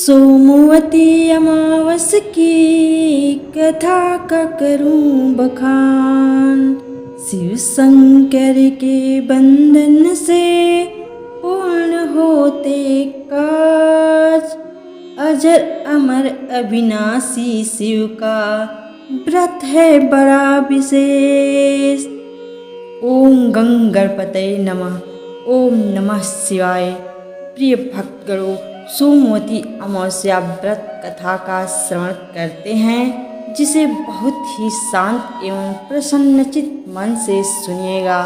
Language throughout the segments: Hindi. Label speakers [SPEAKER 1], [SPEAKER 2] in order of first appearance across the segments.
[SPEAKER 1] सोमवती अमावस की कथा का करूं बखान। शिव शंकर के बंधन से पूर्ण होते काज। अजर अमर अविनाशी शिव का व्रत है बड़ा विशेष। ओम गंगणपतये नमः। ओम नमः शिवाय। प्रिय भक्तगणों, सोमवती अमावस्या व्रत कथा का श्रवण करते हैं, जिसे बहुत ही शांत एवं प्रसन्नचित मन से सुनिएगा।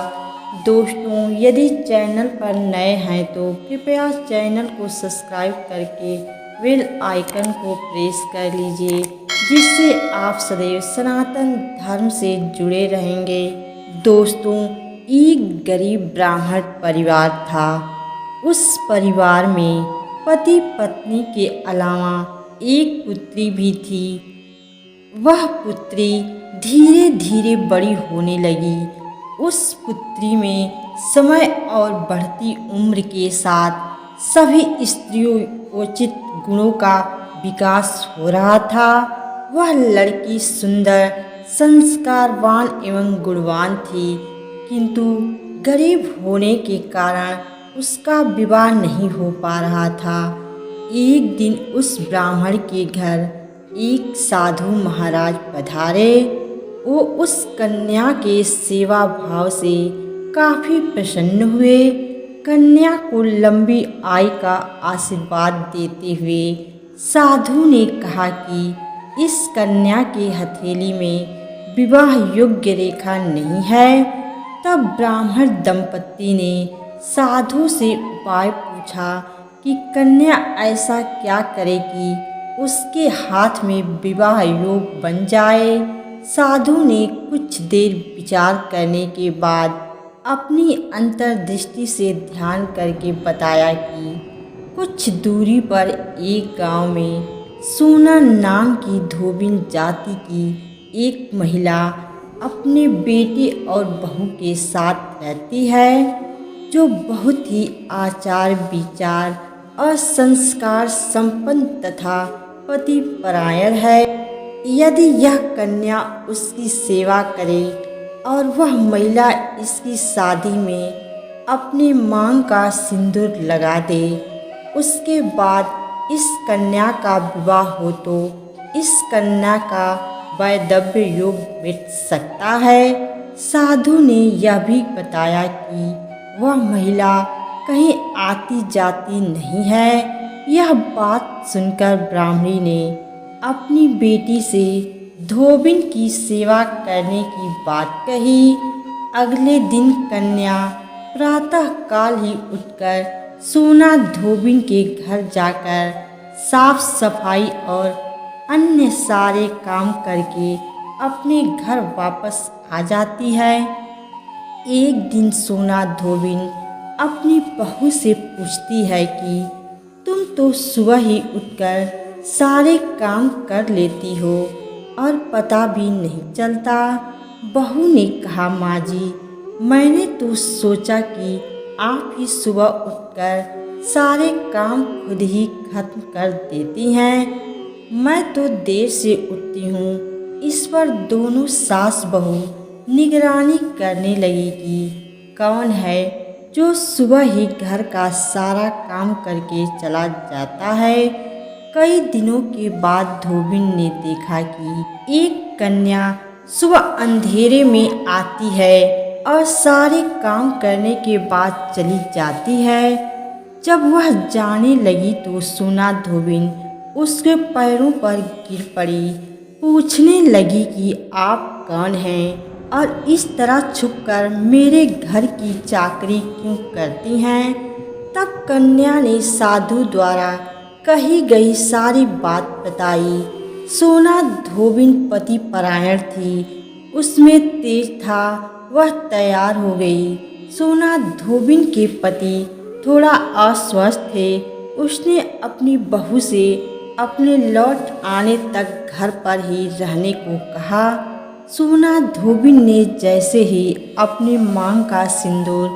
[SPEAKER 1] दोस्तों, यदि चैनल पर नए हैं तो कृपया चैनल को सब्सक्राइब करके बेल आइकन को प्रेस कर लीजिए, जिससे आप सदैव सनातन धर्म से जुड़े रहेंगे। दोस्तों, एक गरीब ब्राह्मण परिवार था। उस परिवार में पति पत्नी के अलावा एक पुत्री भी थी। वह पुत्री धीरे धीरे बड़ी होने लगी। उस पुत्री में समय और बढ़ती उम्र के साथ सभी स्त्रियोचित गुणों का विकास हो रहा था। वह लड़की सुंदर, संस्कारवान एवं गुणवान थी, किंतु गरीब होने के कारण उसका विवाह नहीं हो पा रहा था। एक दिन उस ब्राह्मण के घर एक साधु महाराज पधारे। वो उस कन्या के सेवा भाव से काफी प्रसन्न हुए। कन्या को लंबी आयु का आशीर्वाद देते हुए साधु ने कहा कि इस कन्या की हथेली में विवाह योग्य रेखा नहीं है। तब ब्राह्मण दंपत्ति ने साधु से उपाय पूछा कि कन्या ऐसा क्या करे कि उसके हाथ में विवाह योग बन जाए। साधु ने कुछ देर विचार करने के बाद अपनी अंतर्दृष्टि से ध्यान करके बताया कि कुछ दूरी पर एक गांव में सोना नाम की धोबिन जाति की एक महिला अपने बेटे और बहू के साथ रहती है, जो बहुत ही आचार विचार और संस्कार संपन्न तथा पतिपरायण है। यदि यह कन्या उसकी सेवा करे और वह महिला इसकी शादी में अपनी मांग का सिंदूर लगा दे, उसके बाद इस कन्या का विवाह हो तो इस कन्या का वैधव्य योग मिट सकता है। साधु ने यह भी बताया कि वह महिला कहीं आती जाती नहीं है। यह बात सुनकर ब्राह्मणी ने अपनी बेटी से धोबिन की सेवा करने की बात कही। अगले दिन कन्या प्रातः काल ही उठकर सोना धोबिन के घर जाकर साफ सफाई और अन्य सारे काम करके अपने घर वापस आ जाती है। एक दिन सोना धोबिन अपनी बहू से पूछती है कि तुम तो सुबह ही उठकर सारे काम कर लेती हो और पता भी नहीं चलता। बहू ने कहा, माँ जी, मैंने तो सोचा कि आप ही सुबह उठकर सारे काम खुद ही खत्म कर देती हैं। मैं तो देर से उठती हूँ। इस पर दोनों सास बहू निगरानी करने लगी कि कौन है जो सुबह ही घर का सारा काम करके चला जाता है। कई दिनों के बाद धोबिन ने देखा कि एक कन्या सुबह अंधेरे में आती है और सारे काम करने के बाद चली जाती है। जब वह जाने लगी तो सोना धोबिन उसके पैरों पर गिर पड़ी। पूछने लगी कि आप कौन हैं और इस तरह छुपकर मेरे घर की चाकरी क्यों करती हैं। तब कन्या ने साधु द्वारा कही गई सारी बात बताई। सोना धोबिन पति परायण थी, उसमें तेज था। वह तैयार हो गई। सोना धोबिन के पति थोड़ा अस्वस्थ थे। उसने अपनी बहू से अपने लौट आने तक घर पर ही रहने को कहा। सोना धोबिन ने जैसे ही अपनी मांग का सिंदूर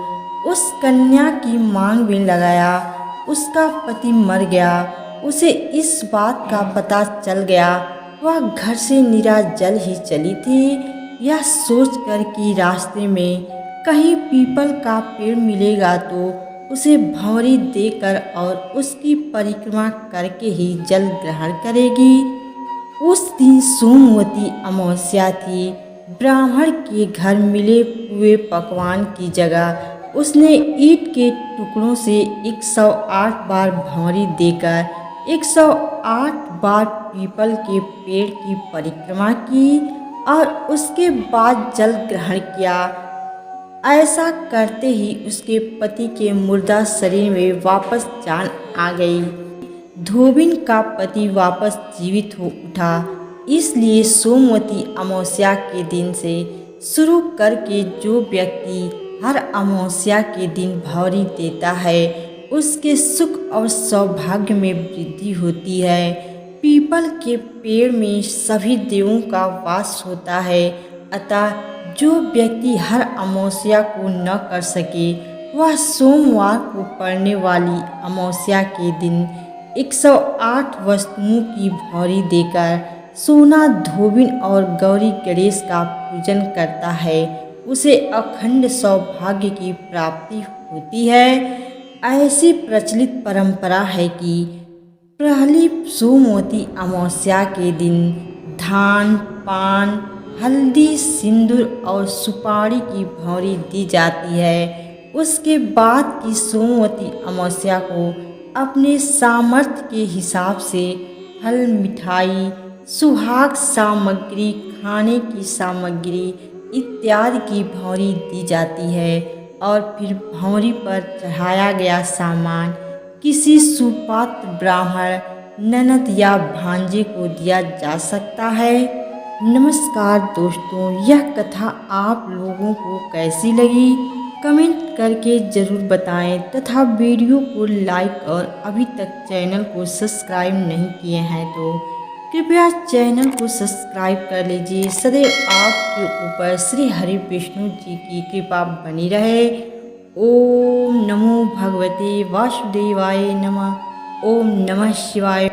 [SPEAKER 1] उस कन्या की मांग में लगाया, उसका पति मर गया। उसे इस बात का पता चल गया। वह घर से निराजल ही चली थी, यह सोचकर कि रास्ते में कहीं पीपल का पेड़ मिलेगा तो उसे भंवरी देकर और उसकी परिक्रमा करके ही जल ग्रहण करेगी। उस दिन सोमवती अमावस्या थी। ब्राह्मण के घर मिले हुए पकवान की जगह उसने ईंट के टुकड़ों से 108 बार भंवरी देकर 108 बार पीपल के पेड़ की परिक्रमा की और उसके बाद जल ग्रहण किया। ऐसा करते ही उसके पति के मुर्दा शरीर में वापस जान आ गई। धोबिन का पति वापस जीवित हो उठा। इसलिए सोमवती अमावस्या के दिन से शुरू करके जो व्यक्ति हर अमावस्या के दिन भंवरी देता है उसके सुख और सौभाग्य में वृद्धि होती है। पीपल के पेड़ में सभी देवों का वास होता है, अतः जो व्यक्ति हर अमावस्या को न कर सके वह सोमवार को पड़ने वाली अमावस्या के दिन 108 वस्तुओं की भंवरी देकर सोना, धोबिन और गौरी गणेश का पूजन करता है, उसे अखंड सौभाग्य की प्राप्ति होती है। ऐसी प्रचलित परंपरा है कि पहली सोमवती अमावस्या के दिन धान, पान, हल्दी, सिंदूर और सुपारी की भंवरी दी जाती है। उसके बाद की सोमवती अमावस्या को अपने सामर्थ्य के हिसाब से फल, मिठाई, सुहाग सामग्री, खाने की सामग्री इत्यादि की भंवरी दी जाती है और फिर भंवरी पर चढ़ाया गया सामान किसी सुपात्र ब्राह्मण, ननद या भांजे को दिया जा सकता है। नमस्कार दोस्तों, यह कथा आप लोगों को कैसी लगी कमेंट करके ज़रूर बताएं तथा वीडियो को लाइक और अभी तक चैनल को सब्सक्राइब नहीं किए हैं तो कृपया चैनल को सब्सक्राइब कर लीजिए। सदैव आपके ऊपर श्री हरि विष्णु जी की कृपा बनी रहे। ओम नमो भगवते वासुदेवाय नमः। ओम नमः शिवाय।